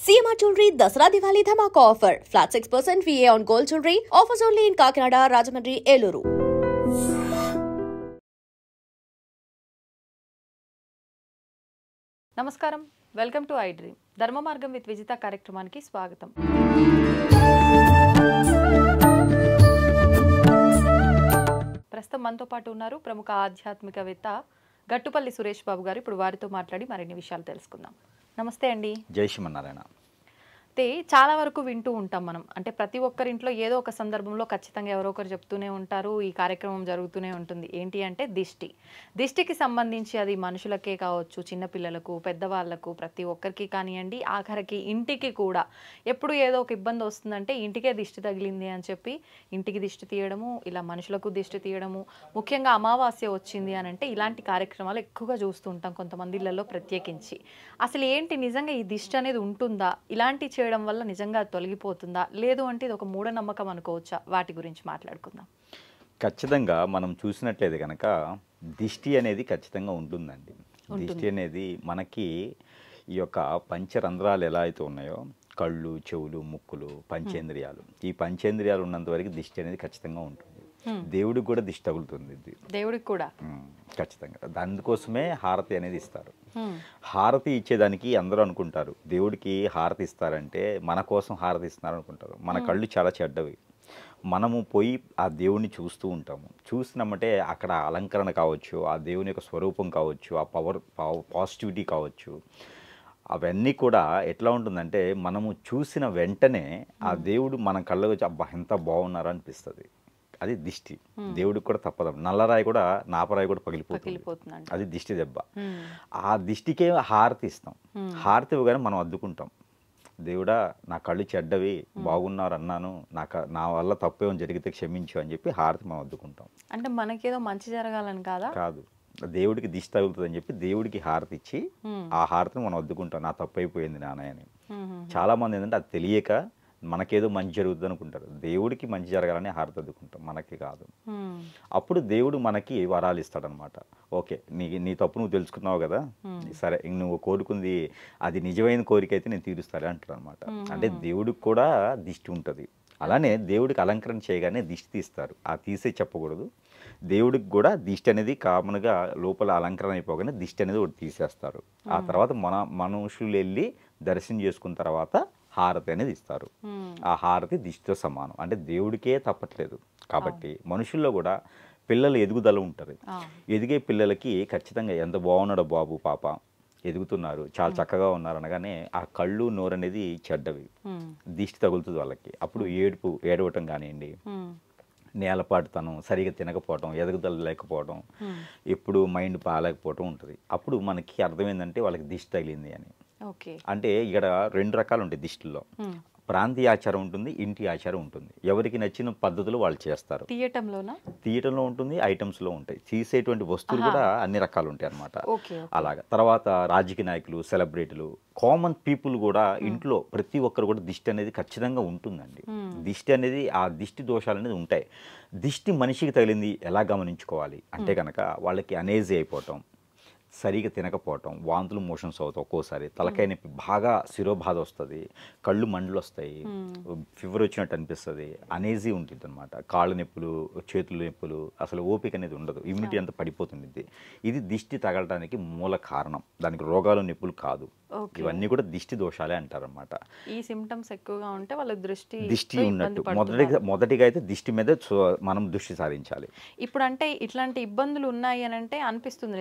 CMR Jewelry Dasra Diwali Dhamaka offer. Flat 6% VA on gold jewelry. Offers only in Kakinada, Rajahmundry, Eluru. నమస్కారం, welcome to I dream. ధర్మ మార్గం with Vijitha కార్యక్రమానికి స్వాగతం. ప్రస్తుతం మనతో పాటు ఉన్నారు ప్రముఖ ఆధ్యాత్మికవేత్త గట్టుపల్లి సురేష్ బాబు గారు. ఇప్పుడు వారితో మాట్లాడి మరిన్ని విషయాలు తెలుసుకుందాం. నమస్తే అండి. జై శ్రీమన్నారాయణ. అయితే చాలా వరకు వింటూ ఉంటాం మనం, అంటే ప్రతి ఒక్కరింట్లో ఏదో ఒక సందర్భంలో ఖచ్చితంగా ఎవరో ఒకరు చెప్తూనే ఉంటారు, ఈ కార్యక్రమం జరుగుతూనే ఉంటుంది. ఏంటి అంటే దిష్టికి సంబంధించి అది మనుషులకే కావచ్చు, చిన్నపిల్లలకు, పెద్దవాళ్లకు, ప్రతి ఒక్కరికి కానివ్వండి, ఆఖరికి ఇంటికి కూడా ఎప్పుడు ఏదో ఒక ఇబ్బంది వస్తుందంటే ఇంటికే దిష్టి తగిలింది అని చెప్పి ఇంటికి దిష్టి తీయడము, ఇలా మనుషులకు దిష్టి తీయడము, ముఖ్యంగా అమావాస్య వచ్చింది అని అంటే ఇలాంటి కార్యక్రమాలు ఎక్కువగా చూస్తూ ఉంటాం కొంతమంది ఇళ్లలో ప్రత్యేకించి. అసలు ఏంటి నిజంగా ఈ దిష్టి అనేది ఉంటుందా, ఇలాంటి చేయడం వల్ల నిజంగా తొలగిపోతుందా, లేదు అంటే ఇది ఒక మూఢనమ్మకం అనుకోవచ్చా? వాటి గురించి మాట్లాడుకుందాం. ఖచ్చితంగా మనం చూసినట్లయితే కనుక దిష్టి అనేది ఖచ్చితంగా ఉంటుందండి. దిష్టి అనేది మనకి ఈ యొక్క పంచరంధ్రాలు ఎలా అయితే ఉన్నాయో, కళ్ళు, చెవులు, ముక్కులు, పంచేంద్రియాలు, ఈ పంచేంద్రియాలు ఉన్నంత వరకు దిష్టి అనేది ఖచ్చితంగా ఉంటుంది. దేవుడికి కూడా దిష్టి తగులుతుంది, దేవుడికి కూడా ఖచ్చితంగా. దానికోసమే హారతి అనేది ఇస్తారు. హారతి ఇచ్చేదానికి అందరూ అనుకుంటారు దేవుడికి హారతి ఇస్తారంటే మన కోసం హారతి ఇస్తున్నారు అనుకుంటారు. మన కళ్ళు చాలా చెడ్డవి. మనము పోయి ఆ దేవుడిని చూస్తూ ఉంటాము. చూసినామంటే అక్కడ అలంకరణ కావచ్చు, ఆ దేవుని యొక్క స్వరూపం కావచ్చు, ఆ పాజిటివిటీ కావచ్చు, అవన్నీ కూడా ఎట్లా ఉంటుందంటే మనము చూసిన వెంటనే ఆ దేవుడు మన కళ్ళకు వచ్చి అబ్బా ఎంత బాగున్నారో అనిపిస్తుంది. అది దిష్టి. దేవుడికి కూడా తప్పదు. నల్లరాయి కూడా నాపరాయి కూడా పగిలిపోతుంది. అది దిష్టి దెబ్బ. ఆ దిష్టికే హారతి ఇస్తాం. హారతి ఇవ్వగానే మనం అద్దుకుంటాం. దేవుడా నా కళ్ళు చెడ్డవి, బాగున్నారు అన్నాను, నా వల్ల తప్పేమో జరిగితే క్షమించు అని చెప్పి హారతి మనం అద్దుకుంటాం. అంటే మనకేదో మంచి జరగాలని కాదు, దేవుడికి దిష్టి తగులుతుంది అని చెప్పి దేవుడికి హారతి ఇచ్చి ఆ హారతిని మనం అద్దుకుంటాం. నా తప్పు అయిపోయింది నాన్న అని. చాలా మంది ఏంటంటే అది తెలియక మనకేదో మంచి జరుగుతుంది అనుకుంటారు. దేవుడికి మంచి జరగాలని హారతి అద్దుకుంటాం, మనకి కాదు. అప్పుడు దేవుడు మనకి వరాలు ఇస్తాడనమాట. ఓకే, నీ తప్పు నువ్వు తెలుసుకున్నావు కదా, సరే నువ్వు కోరుకుంది అది నిజమైన కోరిక అయితే నేను తీరుస్తాను అంటాడు అనమాట. అంటే దేవుడికి కూడా దిష్టి ఉంటుంది. అలానే దేవుడికి అలంకరణ చేయగానే దిష్టి తీస్తారు. ఆ తీసే చెప్పకూడదు. దేవుడికి కూడా దిష్టి అనేది కామన్గా లోపల అలంకరణ అయిపోగానే దిష్టి అనేది ఒకటి తీసేస్తారు. ఆ తర్వాత మనుషులు వెళ్ళి దర్శనం చేసుకున్న తర్వాత హారతి అనేది ఇస్తారు. ఆ హారతి దిష్టితో సమానం. అంటే దేవుడికే తప్పట్లేదు కాబట్టి మనుషుల్లో కూడా పిల్లలు ఎదుగుదల ఉంటుంది. ఎదిగే పిల్లలకి ఖచ్చితంగా ఎంత బాగున్నాడో బాబు పాప, ఎదుగుతున్నారు, చాలా చక్కగా ఉన్నారు అనగానే ఆ కళ్ళు, నోరు అనేది చెడ్డవి, దిష్టి తగులుతుంది వాళ్ళకి. అప్పుడు ఏడవటం కానివ్వండి, నేలపాటుతనం, సరిగా తినకపోవటం, ఎదుగుదల లేకపోవడం, ఎప్పుడు మైండ్ పాలేకపోవటం ఉంటుంది. అప్పుడు మనకి అర్థమైందంటే వాళ్ళకి దిష్టి తగిలింది అని. అంటే ఇక్కడ రెండు రకాలు ఉంటాయి దిష్టిలో. ప్రాంతీయ ఆచారం ఉంటుంది, ఇంటి ఆచారం ఉంటుంది. ఎవరికి నచ్చిన పద్ధతులు వాళ్ళు చేస్తారు. తీయటంలో ఉంటుంది, ఐటమ్స్లో ఉంటాయి. తీసేటువంటి వస్తువులు కూడా అన్ని రకాలు ఉంటాయి అన్నమాట. అలాగా తర్వాత రాజకీయ నాయకులు, సెలబ్రిటీలు, కామన్ పీపుల్ కూడా ఇంట్లో ప్రతి ఒక్కరు కూడా దిష్టి అనేది ఖచ్చితంగా ఉంటుందండి. దిష్టి అనేది ఆ దిష్టి దోషాలు అనేది ఉంటాయి. దిష్టి మనిషికి తగిలింది ఎలా గమనించుకోవాలి అంటే కనుక వాళ్ళకి అనేజీ అయిపోవటం, సరిగా తినకపోవటం, వాంతులు మోషన్స్ అవుతాయి, ఒక్కోసారి తలకాయ నొప్పి, బాగా శిరోబాధ వస్తుంది, కళ్ళు మంటలు వస్తాయి, ఫీవర్ వచ్చినట్టు అనిపిస్తుంది, అనేజీ ఉంటుంది అనమాట. కాళ్ళ నొప్పులు, చేతుల నొప్పులు, అసలు ఓపిక అనేది ఉండదు, ఇమ్యూనిటీ అంతా పడిపోతుంది. ఇది దిష్టి తగలడానికి మూల కారణం. దానికి రోగాలు, నొప్పులు కాదు, ఇవన్నీ కూడా దిష్టి దోషాలే అంటారనమాట. ఈ సిమ్టమ్స్ ఎక్కువగా ఉంటే వాళ్ళ దిష్టి ఉన్నట్టు. మొదటిగా అయితే దిష్టి మీద మనం దృష్టి సారించాలి. ఇప్పుడు అంటే ఇట్లాంటి ఇబ్బందులు ఉన్నాయి అని అంటే అనిపిస్తుంది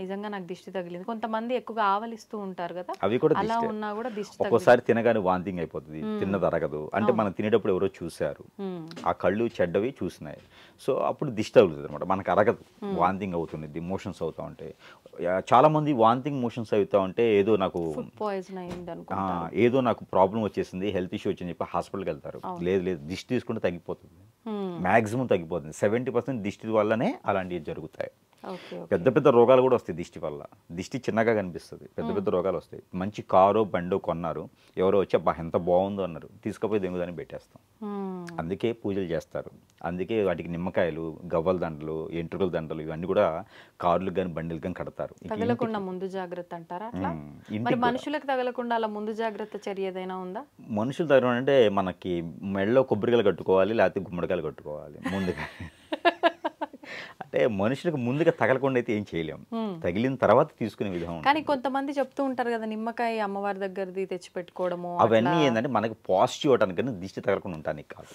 నిజంగా నాకు దిష్టి తగిలింది. కొంతమంది ఎక్కువగా ఆవలిస్తూ ఉంటారు కదా, అవి కూడా అలా ఉన్నా కూడా దిష్టి ఒక్కోసారి తినగానే వాంతింగ్ అయిపోతుంది, తిన్నది అరగదు. అంటే మనం తినేటప్పుడు ఎవరో చూశారు, ఆ కళ్ళు చెడ్డవి చూసినాయి, సో అప్పుడు దిష్టి తగులుతుంది అనమాట. మనకు అరగదు, వాంతింగ్ అవుతుంది, మోషన్స్ అవుతా ఉంటాయి. చాలా మంది వాంతింగ్, మోషన్స్ అవుతా ఉంటే ఏదో నాకు ప్రాబ్లం వచ్చేసింది, హెల్త్ ఇష్యూ వచ్చింది చెప్పి హాస్పిటల్కి వెళ్తారు. లేదు, దిష్టి తీసుకుంటే తగ్గిపోతుంది, మ్యాక్సిమం తగ్గిపోతుంది. 70% దిష్టి వల్లనే అలాంటివి జరుగుతాయి. ఓకే. పెద్ద పెద్ద రోగాలు కూడా వస్తాయి దిష్టి వల్ల. దిష్టి చిన్నగా కనిపిస్తుంది, పెద్ద పెద్ద రోగాలు వస్తాయి. మంచి కారో బండో కొన్నారు, ఎవరో వచ్చి అబ్బా ఎంత బాగుందో అన్నారు, తీసుకుపోయి దెంగుదని పెట్టేస్తాం. అందుకే పూజలు చేస్తారు, అందుకే వాటికి నిమ్మకాయలు, గవ్వల దండలు, ఎంట్రుకల దండలు ఇవన్నీ కూడా కార్లకు కానీ బండిలు కానీ కడతారు. తగలకుండా ముందు జాగ్రత్త అంటారా అట్లా? మరి మనుషులకు తగలకుండా అలా ముందు జాగ్రత్త చర్య ఏదైనా ఉందా? మనుషులు తగలడం అంటే మనకి మెడలో కొబ్బరికాయలు కట్టుకోవాలి, లేకపోతే గుమ్మడికాయలు కట్టుకోవాలి ముందుగా. అంటే మనుషులకు ముందుగా తగలకుండా అయితే ఏం చేయలేము, తగిలిన తర్వాత తీసుకునే విధానం. కానీ కొంతమంది చెప్తూ ఉంటారు కదా, నిమ్మకాయ అమ్మవారి దగ్గరది తెచ్చి పెట్టుకోవడము, అవన్నీ ఏంటంటే మనకి పాజిటివ్ అవడానికి దిష్టి తగలకుండా ఉండడానికి కాదు.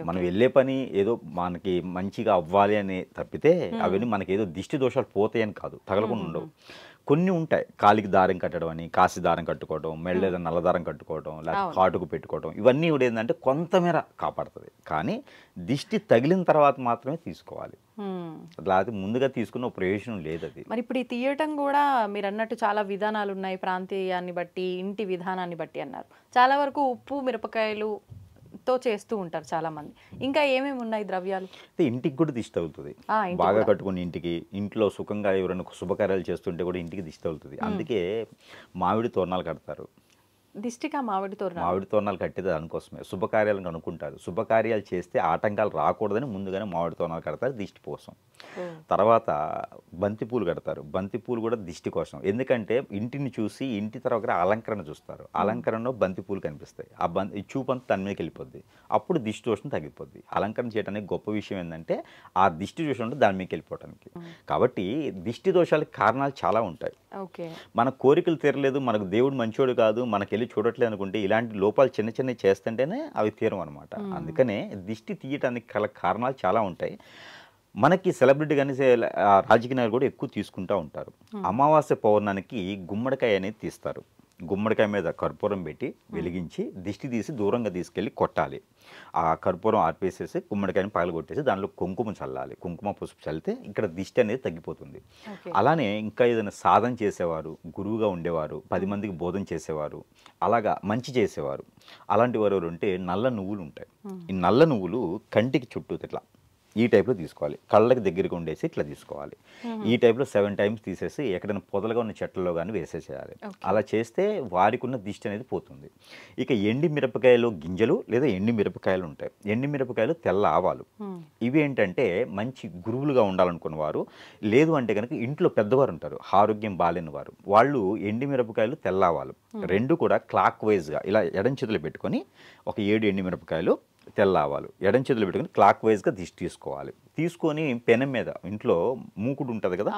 మనం వెళ్ళే పని ఏదో మనకి మంచిగా అవ్వాలి అని తప్పితే అవన్నీ మనకి ఏదో దిష్టి దోషాలు పోతాయని కాదు, తగలకుండా ఉండవు. కొన్ని ఉంటాయి, కాలికి దారం కట్టడం అని, కాసి దారం కట్టుకోవడం, మెళ్ళ ఏదైనా నల్ల దారం కట్టుకోవడం, లేకపోతే కాటుకు పెట్టుకోవడం, ఇవన్నీ కూడా ఏంటంటే కొంతమేర కాపాడుతుంది. కానీ దిష్టి తగిలిన తర్వాత మాత్రమే తీసుకోవాలి, లేకపోతే ముందుగా తీసుకున్న ప్రయోజనం లేదు అది. మరి ఇప్పుడు ఈ తీయటం కూడా మీరు అన్నట్టు చాలా విధానాలు ఉన్నాయి, ప్రాంతీయాన్ని బట్టి, ఇంటి విధానాన్ని బట్టి అన్నారు. చాలా వరకు ఉప్పు మిరపకాయలు తో చేస్తూ ఉంటారు చాలా మంది. ఇంకా ఏమేమి ఉన్నాయి ద్రవ్యాలు? ఇంటికి కూడా దిష్టి తగులుతుంది, బాగా కట్టుకుని ఇంటికి, ఇంట్లో సుఖంగా ఎవరైనా శుభకార్యాలు చేస్తుంటే కూడా ఇంటికి దిష్టి తగులుతుంది. అందుకే మామిడి తోరణాలు కడతారు. దిష్టిగా మామిడి తోరణాలు కట్టేది దానికోసమే, శుభకార్యాలను అనుకుంటారు. శుభకార్యాలు చేస్తే ఆటంకాలు రాకూడదని ముందుగానే మామిడి తోరణాలు కడతారు దిష్టి కోసం. తర్వాత బంతిపూలు కడతారు, బంతిపూలు కూడా దిష్టి కోసం. ఎందుకంటే ఇంటిని చూసి ఇంటి తర్వాత అలంకరణ చూస్తారు, అలంకరణలో బంతిపూలు కనిపిస్తాయి, ఈ చూపు అంతా దాని మీదకి వెళ్ళిపోద్ది, అప్పుడు దిష్టి దోషం తగ్గిపోద్ది. అలంకరణ చేయడానికి గొప్ప విషయం ఏంటంటే ఆ దిష్టి దోషం ఉంటే దాని మీదకి వెళ్ళిపోవడానికి. కాబట్టి దిష్టి దోషాలకు కారణాలు చాలా ఉంటాయి. మన కోరికలు తీరలేదు, మనకు దేవుడు మంచోడు కాదు, మనకి చూడట్లేదు అనుకుంటే ఇలాంటి లోపాలు చిన్న చిన్నవి చేస్తుంటేనే అవి తీరం అనమాట. అందుకనే దిష్టి తీయటానికి గల కారణాలు చాలా ఉంటాయి. మనకి సెలబ్రిటీ కానీ రాజకీయ నాయకులు కూడా ఎక్కువ తీసుకుంటూ ఉంటారు. అమావాస్య పౌర్ణానికి గుమ్మడికాయ అనేది తీస్తారు, గుమ్మడికాయ మీద కర్పూరం పెట్టి వెలిగించి దిష్టి తీసి దూరంగా తీసుకెళ్ళి కొట్టాలి. ఆ కర్పూరం ఆర్పేసేసి గుమ్మడికాయని పగలగొట్టేసి దానిలో కుంకుమ చల్లాలి, కుంకుమ పసుపు చల్లితే ఇక్కడ దిష్టి అనేది తగ్గిపోతుంది. అలానే ఇంకా ఏదైనా సాధన చేసేవారు, గురువుగా ఉండేవారు, 10 మందికి బోధన చేసేవారు, అలాగా మంచి చేసేవారు, అలాంటి వారు ఉంటే నల్ల నువ్వులు ఉంటాయి. ఈ నల్ల నువ్వులు కంటికి చుట్టూ ఇట్లా ఈ టైప్లో తీసుకోవాలి, కళ్ళకి దగ్గరగా ఉండేసి ఇట్లా తీసుకోవాలి. ఈ టైప్లో 7 టైమ్స్ తీసేసి ఎక్కడైనా పొదలుగా ఉన్న చెట్లలో కానీ వేసేసేయాలి. అలా చేస్తే వారికి ఉన్న దిష్టి అనేది పోతుంది. ఇక ఎండి మిరపకాయలు గింజలు లేదా ఎండి మిరపకాయలు ఉంటాయి. ఎండి మిరపకాయలు తెల్ల ఆవాలు, ఇవి ఏంటంటే మంచి గురువులుగా ఉండాలనుకున్న వారు, లేదు అంటే కనుక ఇంట్లో పెద్దవారు ఉంటారు, ఆరోగ్యం బాలేని వారు, వాళ్ళు ఎండి మిరపకాయలు తెల్ల ఆవాలు రెండు కూడా క్లాక్ వైజ్గా ఇలా ఎడం చేతులు పెట్టుకొని ఒక 7 ఎండి మిరపకాయలు తెల్ల ఆవాలు ఎడం చేతులు పెట్టుకొని క్లాక్ వైజ్గా దిష్టి తీసుకోవాలి. తీసుకొని పెనం మీద, ఇంట్లో మూకుడు ఉంటుంది కదా,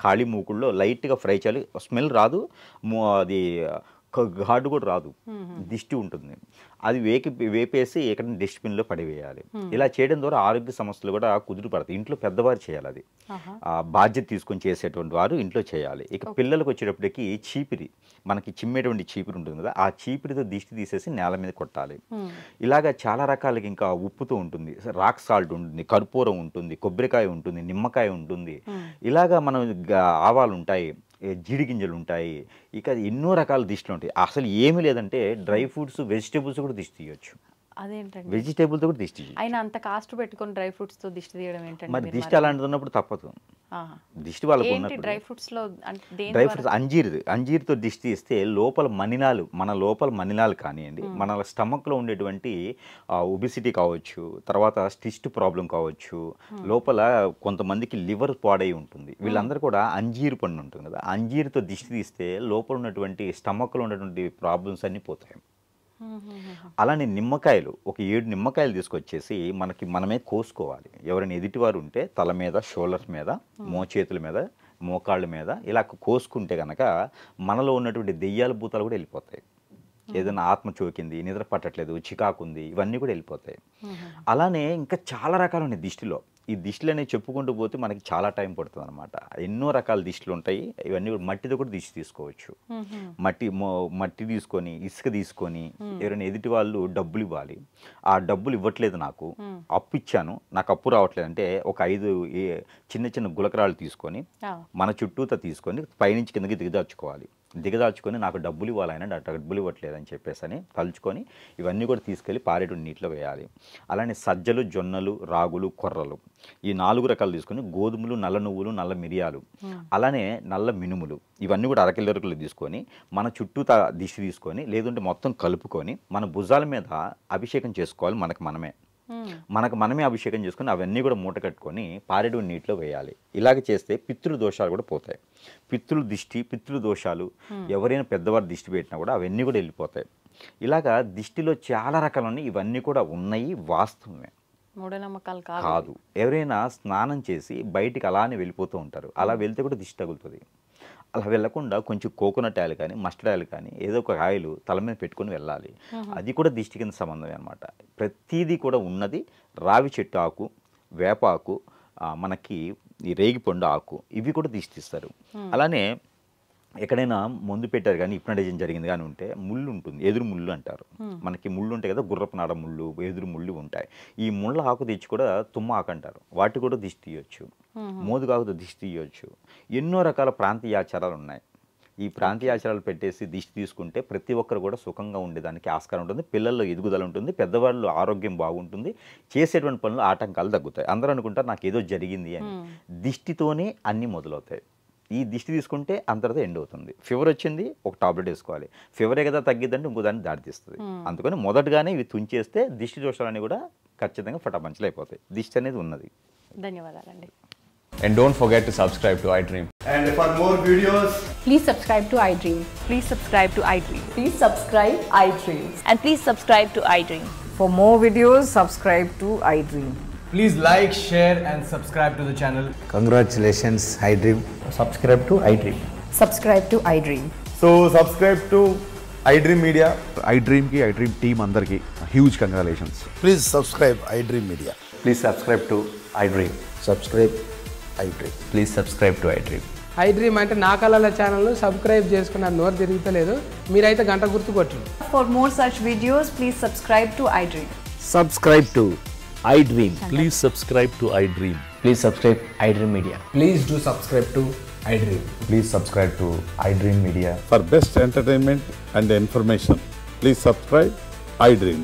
ఖాళీ మూకుడులో లైట్గా ఫ్రై చేయాలి. స్మెల్ రాదు, అది ఘాటు కూడా రాదు, దిష్టి ఉంటుంది. అది వేపేసి ఎక్కడైనా డస్ట్బిన్లో పడివేయాలి. ఇలా చేయడం ద్వారా ఆరోగ్య సమస్యలు కూడా కుదురు పడతాయి. ఇంట్లో పెద్దవారు చేయాలి, అది బాధ్యత తీసుకొని చేసేటువంటి వారు ఇంట్లో చేయాలి. ఇక పిల్లలకు వచ్చేటప్పటికి చీపిరి, మనకి చిమ్మేటువంటి చీపిరి ఉంటుంది కదా, ఆ చీపిరితో దిష్టి తీసేసి నేల మీద కొట్టాలి. ఇలాగా చాలా రకాలకి, ఇంకా ఉప్పుతో ఉంటుంది, రాక్ సాల్ట్ ఉంటుంది, కర్పూరం ఉంటుంది, కొబ్బరికాయ ఉంటుంది, నిమ్మకాయ ఉంటుంది, ఇలాగా మనం ఆవాలు ఉంటాయి, జీడి గింజలు ఉంటాయి, ఇక ఎన్నో రకాల దిష్టిలు ఉంటాయి. అసలు ఏమీ లేదంటే డ్రై ఫ్రూట్స్, వెజిటేబుల్స్ కూడా దిష్టి తీయచ్చు. అదేంటండి, వెజిటేబుల్తో కూడా దిష్టి అయినా అంత కాస్ట్ పెట్టుకొని డ్రై ఫ్రూట్స్ తో దిష్టి తీయడం ఏంటంటే? మరి దిష్టి అలాంటిది ఉన్నప్పుడు తప్పదు, దిష్టి వాళ్ళకు ఉన్నప్పుడు. డ్రై ఫ్రూట్స్ లో డ్రై ఫ్రూట్స్ అంజీర్తో దిష్టి ఇస్తే లోపల మనినాలు, మన లోపల మనినాలు కానివ్వండి, మన స్టమక్లో ఉండేటువంటి ఒబిసిటీ కావచ్చు, తర్వాత స్టిస్ట్ ప్రాబ్లం కావచ్చు, లోపల కొంతమందికి లివర్ పాడై ఉంటుంది, వీళ్ళందరూ కూడా అంజీరు పండు ఉంటుంది కదా, అంజీరుతో దిష్టి తీస్తే లోపల ఉన్నటువంటి స్టమక్లో ఉన్నటువంటి ప్రాబ్లమ్స్ అన్నీ పోతాయి. అలానే నిమ్మకాయలు, ఒక 7 నిమ్మకాయలు తీసుకొచ్చేసి మనమే కోసుకోవాలి. ఎవరైనా ఎదుటివారు ఉంటే తల మీద, షోల్డర్స్ మీద, మోచేతుల మీద, మోకాళ్ళ మీద ఇలా కోసుకుంటే కనుక మనలో ఉన్నటువంటి దెయ్యాల భూతాలు కూడా వెళ్ళిపోతాయి. ఏదైనా ఆత్మ చోకింది, నిద్ర పట్టట్లేదు, చికాకుంది, ఇవన్నీ కూడా వెళ్ళిపోతాయి. అలానే ఇంకా చాలా రకాలు ఉన్నాయి దిష్టిలో. ఈ దిష్టిలు అనేవి చెప్పుకుంటూ పోతే మనకి చాలా టైం పడుతుంది అనమాట. ఎన్నో రకాల దిష్టిలు ఉంటాయి. ఇవన్నీ మట్టితో కూడా దిష్టి తీసుకోవచ్చు. మట్టి తీసుకొని, ఇసుక తీసుకొని, ఎవరైనా ఎదుటి వాళ్ళు డబ్బులు ఇవ్వాలి, ఆ డబ్బులు ఇవ్వట్లేదు, నాకు అప్పు ఇచ్చాను, నాకు అప్పు రావట్లేదు అంటే ఒక 5 చిన్న చిన్న గులకరాలు తీసుకొని మన చుట్టూతో తీసుకొని పైనుంచి కిందకి దిగదార్చుకోవాలి. దిగదాల్చుకొని నాకు డబ్బులు ఇవ్వాలని నాకు డబ్బులు ఇవ్వట్లేదని చెప్పేసి అని తలుచుకొని ఇవన్నీ కూడా తీసుకెళ్ళి పారేటువంటి నీటిలో వేయాలి. అలానే సజ్జలు, జొన్నలు, రాగులు, కొర్రలు ఈ 4 రకాలు తీసుకొని గోధుమలు, నల్ల నువ్వులు, నల్ల మిరియాలు, అలానే నల్ల మినుములు ఇవన్నీ కూడా అరకిల్లరకులు తీసుకొని మన చుట్టూ దిష్టి తీసుకొని లేదంటే మొత్తం కలుపుకొని మన భుజాల మీద అభిషేకం చేసుకోవాలి. మనకు మనమే అభిషేకం చేసుకొని అవన్నీ కూడా మూట కట్టుకొని పారేడు నీటిలో వేయాలి. ఇలాగ చేస్తే పితృ దోషాలు కూడా పోతాయి. పితృ దోషాలు ఎవరైనా పెద్దవారు దిష్టి పెట్టినా కూడా అవన్నీ కూడా వెళ్ళిపోతాయి. ఇలాగా దిష్టిలో చాలా రకాలు ఉన్నాయి. ఇవన్నీ కూడా ఉన్నాయి, వాస్తవమే, మూఢనమ్మకాలు కాదు. ఎవరైనా స్నానం చేసి బయటికి అలానే వెళ్ళిపోతూ ఉంటారు. అలా వెళ్తే కూడా దిష్టి తగులుతుంది. అలా వెళ్ళకుండా కొంచెం కోకోనట్ ఆయిల్ కానీ మస్టర్డ్ ఆయిల్ కానీ ఏదో ఒక ఆయిల్ తల మీద పెట్టుకొని వెళ్ళాలి. అది కూడా దిష్టి కింద సంబంధమే అనమాట. ప్రతిదీ కూడా ఉన్నది. రావి చెట్టు ఆకు, వేప ఆకు, మనకి ఈ రేగిపండు ఆకు ఇవి కూడా దిష్టి తీస్తారు. అలానే ఎక్కడైనా ముందు పెట్టారు కానీ హిప్నటైజేషన్ జరిగింది కానీ ఉంటే ముళ్ళు ఉంటుంది, ఎదురు ముళ్ళు అంటారు. మనకి ముళ్ళు ఉంటాయి కదా, గుర్రపు నాడ ముళ్ళు, ఎదురు ముళ్ళు ఉంటాయి. ఈ ముళ్ళ ఆకు తెచ్చి కూడా తుమ్మ ఆకు అంటారు. వాటి కూడా దిష్టి తీయొచ్చు. మోదుగాకుతో దిష్టి తీయొచ్చు. ఎన్నో రకాల ప్రాంతీయ ఆచారాలు ఉన్నాయి. ఈ ప్రాంతీయ ఆచారాలు పెట్టేసి దిష్టి తీసుకుంటే ప్రతి ఒక్కరు కూడా సుఖంగా ఉండేదానికి ఆస్కారం ఉంటుంది. పిల్లల్లో ఎదుగుదల ఉంటుంది, పెద్దవాళ్ళు ఆరోగ్యం బాగుంటుంది, చేసేటువంటి పనులు ఆటంకాలు తగ్గుతాయి. అందరూ అనుకుంటారు నాకు ఏదో జరిగింది అని. దిష్టితోనే అన్నీ మొదలవుతాయి. ఈ దిష్టి తీసుకుంటే అంతటితో ఎండ్ అవుతుంది. ఫీవర్ వచ్చింది, ఒక టాబ్లెట్ వేసుకోవాలి. ఫీవరే కదా తగ్గిద్దంటే ఇంకో దాన్ని దారితీస్తుంది. అందుకని మొదటగానే ఇవి తుంచేస్తే దిష్టి దోషాలన్నీ కూడా ఖచ్చితంగా ఫటాపంచలు అయిపోతాయి. దిష్టి అనేది ఉన్నది. ధన్యవాదాలండి. And don't forget to subscribe to iDream. And for more videos, please subscribe to iDream. Please subscribe to iDream. Please subscribe iDream. And please subscribe to iDream. For more videos, subscribe to iDream. please like, share and subscribe to the channel. Congratulations, iDream. Subscribe to iDream. Subscribe to iDream. So subscribe to iDream Media. iDream ki iDream team andarki huge congratulations. Please subscribe iDream Media. Please subscribe to iDream. Subscribe iDream. Please subscribe to iDream. iDream అంటే నా కళల channel subscribe చేసుకున్న నోరు తిరుగుతలేదు, మీరైతే గంట గుర్తు కొట్టండి. For more such videos, please subscribe to iDream. Subscribe to iDream. Please subscribe to iDream. Please subscribe iDream Media. Please do subscribe to iDream. Please subscribe to iDream Media. For best entertainment and information, please subscribe iDream.